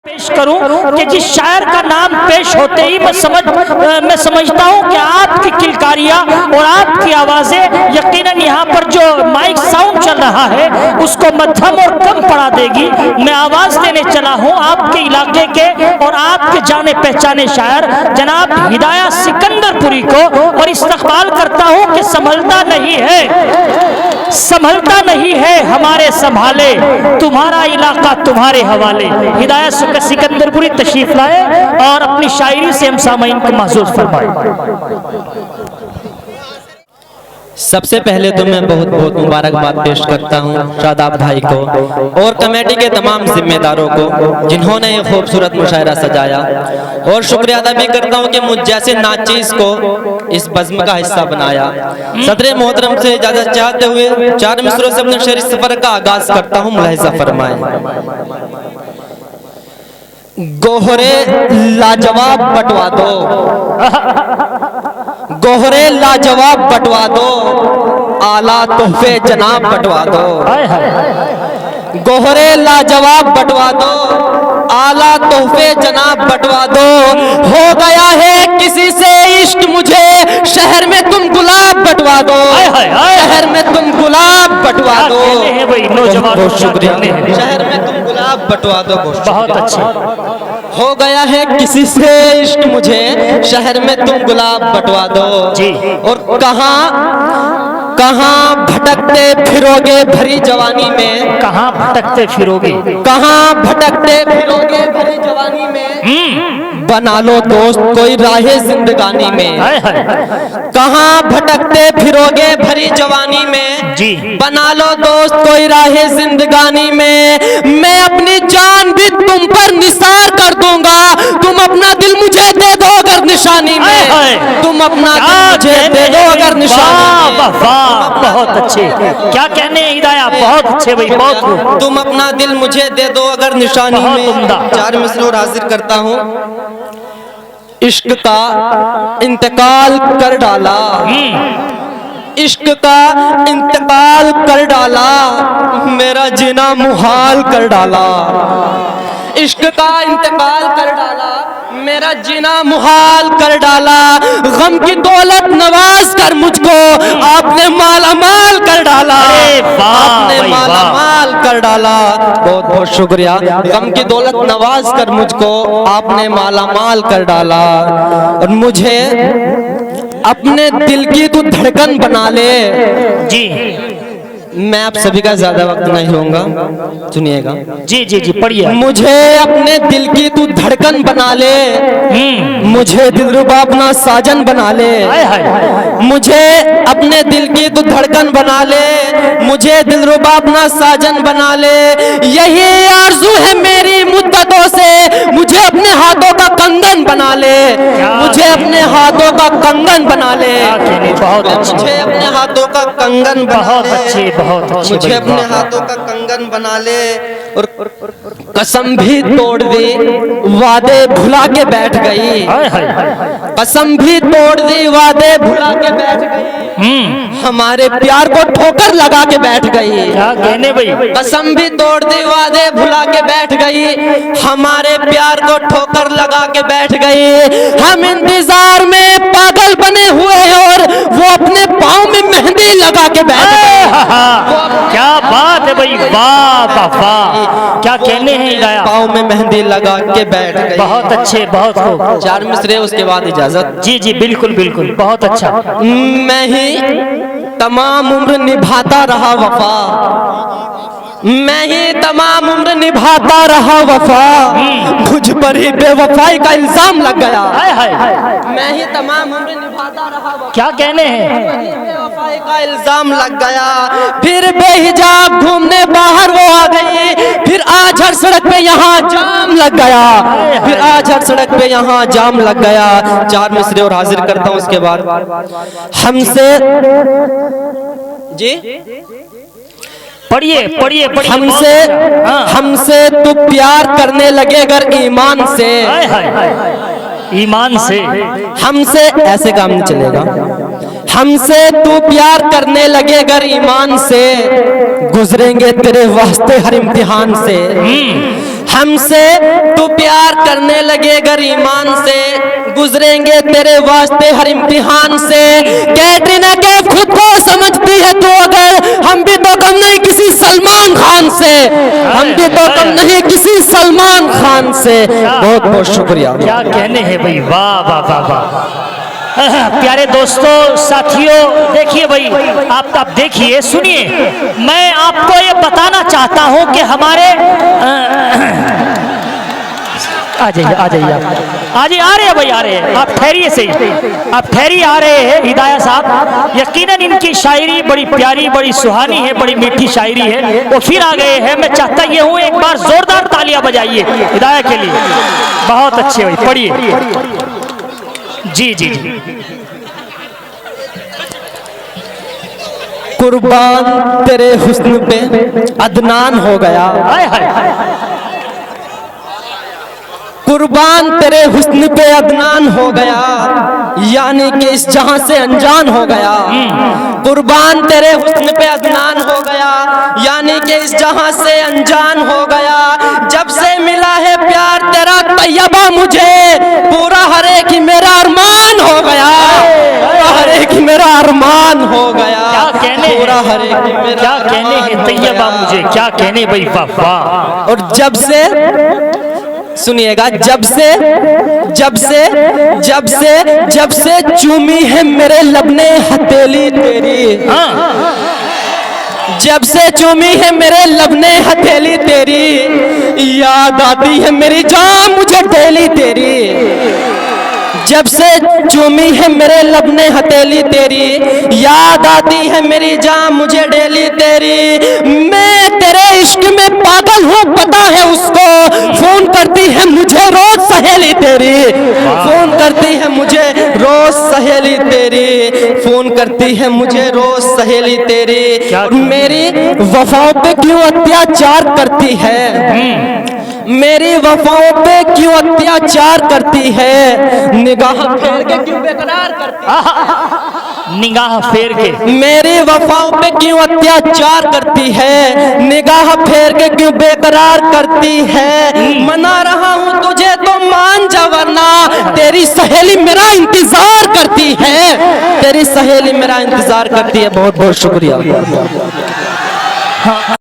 पेश करूं कि जिस शायर का नाम पेश होते ही मैं समझता हूं कि आपकी किलकारियां और आपकी आवाजें यकीनन यहाँ पर जो माइक साउंड चल रहा है उसको मध्यम और कम पड़ा देगी। मैं आवाज देने चला हूं आपके इलाके के और आपके जाने पहचाने शायर जनाब हिदायत सिकंदरपुरी को, और इस्तकबाल करता हूं कि संभलता नहीं है हमारे संभाले, तुम्हारा इलाका तुम्हारे हवाले। हिदायत सिकंदरपुरी तशरीफ लाए और अपनी शायरी से हम सामईन को महसूस फरमाए। सबसे पहले तो मैं बहुत बहुत मुबारकबाद पेश करता हूं शादाब भाई को और कमेटी के तमाम जिम्मेदारों को जिन्होंने ये खूबसूरत मुशायरा सजाया, और शुक्रिया अदा भी करता हूं कि मुझ जैसे नाचीज को इस बज़्म का हिस्सा बनाया। सदर मोहतरम से इजाजत चाहते हुए चार मिसरों से अपने शेर सफर का आगाज करता हूं, मुलाहिजा फरमाएं। गोहरे लाजवाब बटवा दो, गोहरे लाजवाब बटवा दो, आला तोहफे जनाब बटवा दो। गोहरे लाजवाब बटवा दो, आला तोहफे जनाब बटवा दो। हो गया है किसी से इश्क मुझे, शहर में तुम गुलाब बटवा दो, शहर में तुम गुलाब बटवा दो। बहुत शुक्रिया, शहर में तुम गुलाब बटवा दो। बहुत अच्छा। हो गया है किसी से इश्क मुझे, शहर में तुम गुलाब बटवा दो जी। और कहाँ भटकते फिरोगे भरी जवानी में, कहाँ भटकते फिरोगे, कहाँ भटकते फिरोगे भरी जवानी में, बना लो दोस्त कोई राहे जिंदगानी में। कहाँ भटकते फिरोगे भरी जवानी में जी, बना लो दोस्त कोई राहे जिंदगानी में। मैं अपनी जान भी तुम पर निसार कर दूंगा, तुम अपना दिल मुझे दे दो अगर निशानी में, तुम अपना दिल मुझे दे दो अगर निशानी में। बहुत अच्छे, क्या कहने हैं हिदायत, बहुत अच्छे भाई, बहुत। तुम अपना दिल मुझे दे दो अगर निशानी में। चार मिसरों हाजिर करता हूँ। इश्क का इंतकाल कर डाला, इश्क का इंतकाल कर डाला, मेरा जीना मुहाल कर डाला। इश्क का इंतकाल कर डाला, मेरा जीना मुहाल कर डाला। गम की दौलत नवाज कर मुझको आपने माला माल कर डाला, आपने माला माल कर डाला। बहुत बहुत शुक्रिया। गम की दौलत नवाज कर मुझको आपने माला माल कर डाला, और मुझे अपने दिल की तू धड़कन बना ले जी। मैं आप सभी का ज्यादा वक्त नहीं लूंगा, सुनिएगा। जी जी जी, पढ़िए। मुझे अपने दिल की तू धड़कन बना ले, मुझे दिलरुबा अपना साजन बना ले। मुझे अपने दिल की तू धड़कन बना ले, मुझे दिलरुबा अपना साजन बना ले। यही आरज़ू है मेरी मुद्दतों से, मुझे अपने हाथों का कंगन बना ले, मुझे अपने हाथों का कंगन बना ले। मुझे अपने हाथों का कंगन बना ले, मुझे अपने हाथों का कंगन बना ले। और कसम भी तोड़ दी, वादे भुला के बैठ गई, कसम भी तोड़ दी, वादे भुला के बैठ गई, हमारे प्यार को ठोकर लगा के बैठ गई। क्या कहने भाई, कसम भी तोड़ दी, वादे भुला के बैठ गई, हमारे प्यार को ठोकर लगा के बैठ गई। हम इंतजार में पागल बने हुए हैं और वो अपने पाँव में मेहंदी लगा के बैठ गई। क्या बात है भाई, वाह वाह, क्या कहने हैं हिदायत, पाँव में मेहंदी लगा के बैठ गई। बहुत अच्छे, बहुत खूब। चार मिसरे उसके बाद इजाजत। जी जी बिल्कुल बिल्कुल, बहुत अच्छा। मैं ही तमाम उम्र निभाता रहा वफा, मैं ही तमाम उम्र निभाता रहा वफा, मुझ पर ही बेवफाई का इल्जाम लग गया। मैं ही तमाम उम्र निभाता रहा वफा, क्या कहने हैं, बेवफाई का इल्जाम लग गया। फिर बेहिजाब घूमने बाहर वो आ गई, फिर आज हर सड़क पे यहाँ जाम लग गया, फिर आज हर सड़क पे यहाँ जाम लग गया। चार मिसरे और हाजिर करता हूँ उसके बाद। हमसे जी पढ़िए पढ़िए पढ़िए। हमसे तू प्यार करने लगे अगर ईमान से, ईमान से, हमसे ऐसे काम नहीं चलेगा। हमसे तू प्यार करने लगे अगर ईमान से, गुजरेंगे तेरे वास्ते हर इम्तिहान से। हमसे तू प्यार करने लगे ईमान से, गुजरेंगे तेरे वास्ते हर इम्तिहान से। कैटरीना कैफ खुद को समझती है तो अगर, हम भी तो कम नहीं किसी सलमान खान से, हम भी तो कम नहीं किसी सलमान खान से। बहुत बहुत शुक्रिया। क्या कहने हैं भाई, वाह वाह वाह वाह। प्यारे दोस्तों, साथियों, देखिए भाई, आप देखिए, सुनिए, मैं आपको ये बताना चाहता हूं कि हमारे आ जाइए आ जाइए आ रहे हैं भाई, आ रहे हैं, आप ठहरिए सही, आप ठहरिए, आ रहे हैं हिदायत साहब। यकीनन इनकी शायरी बड़ी प्यारी, बड़ी सुहानी है, बड़ी मीठी शायरी है, वो फिर आ गए हैं। मैं चाहता ये हूँ एक बार जोरदार तालियां बजाइए हिदायत के लिए। बहुत अच्छे भाई, पढ़िए। जी जी जी। कुर्बान तेरे हुस्न पे अदनान हो गया, कुर्बान तेरे हुस्न पे अदनान हो गया, यानी कि इस जहां से अनजान हो गया। कुर्बान तेरे हुस्न पे अदनान हो गया, यानी कि इस जहां से अनजान हो गया। जब से मिला है प्यार तेरा तैयबा मुझे, पूरा हर एक ही मेरा अरमान हो गया, हर एक ही मेरा अरमान हो गया। क्या कहने, पूरा हर एक ही मेरा, क्या कहने हैं तैयबा मुझे, क्या कहने भाई, वाह। और जब से, सुनिएगा, जब से चूमी है मेरे लब ने हथेली तेरी, जब से चूमी है मेरे लब ने हथेली तेरी, याद आती है मेरी जान मुझे डेली तेरी। जब से चूमी है मेरे लब ने हथेली तेरी, याद आती है मेरी जान मुझे डेली तेरी। मैं तेरे इश्क में पागल हूँ पता है उसको, फोन करती है मुझे रोज सहेली तेरी, फोन करती है मुझे रोज सहेली तेरी, फोन करती है मुझे रोज सहेली तेरी। मेरी वफाओं पे क्यों अत्याचार करती है, मेरी वफाओं पे क्यों अत्याचार करती है, निगाह फेर के क्यों बेकरार करती है, निगाह फेर के मेरी वफाओं पे क्यों अत्याचार करती है, निगाह फेर के क्यों बेकरार करती है। मना रहा हूँ तुझे तो मान जा वरना, तेरी सहेली मेरा इंतजार करती है, तेरी सहेली मेरा इंतजार करती है। बहुत बहुत शुक्रिया।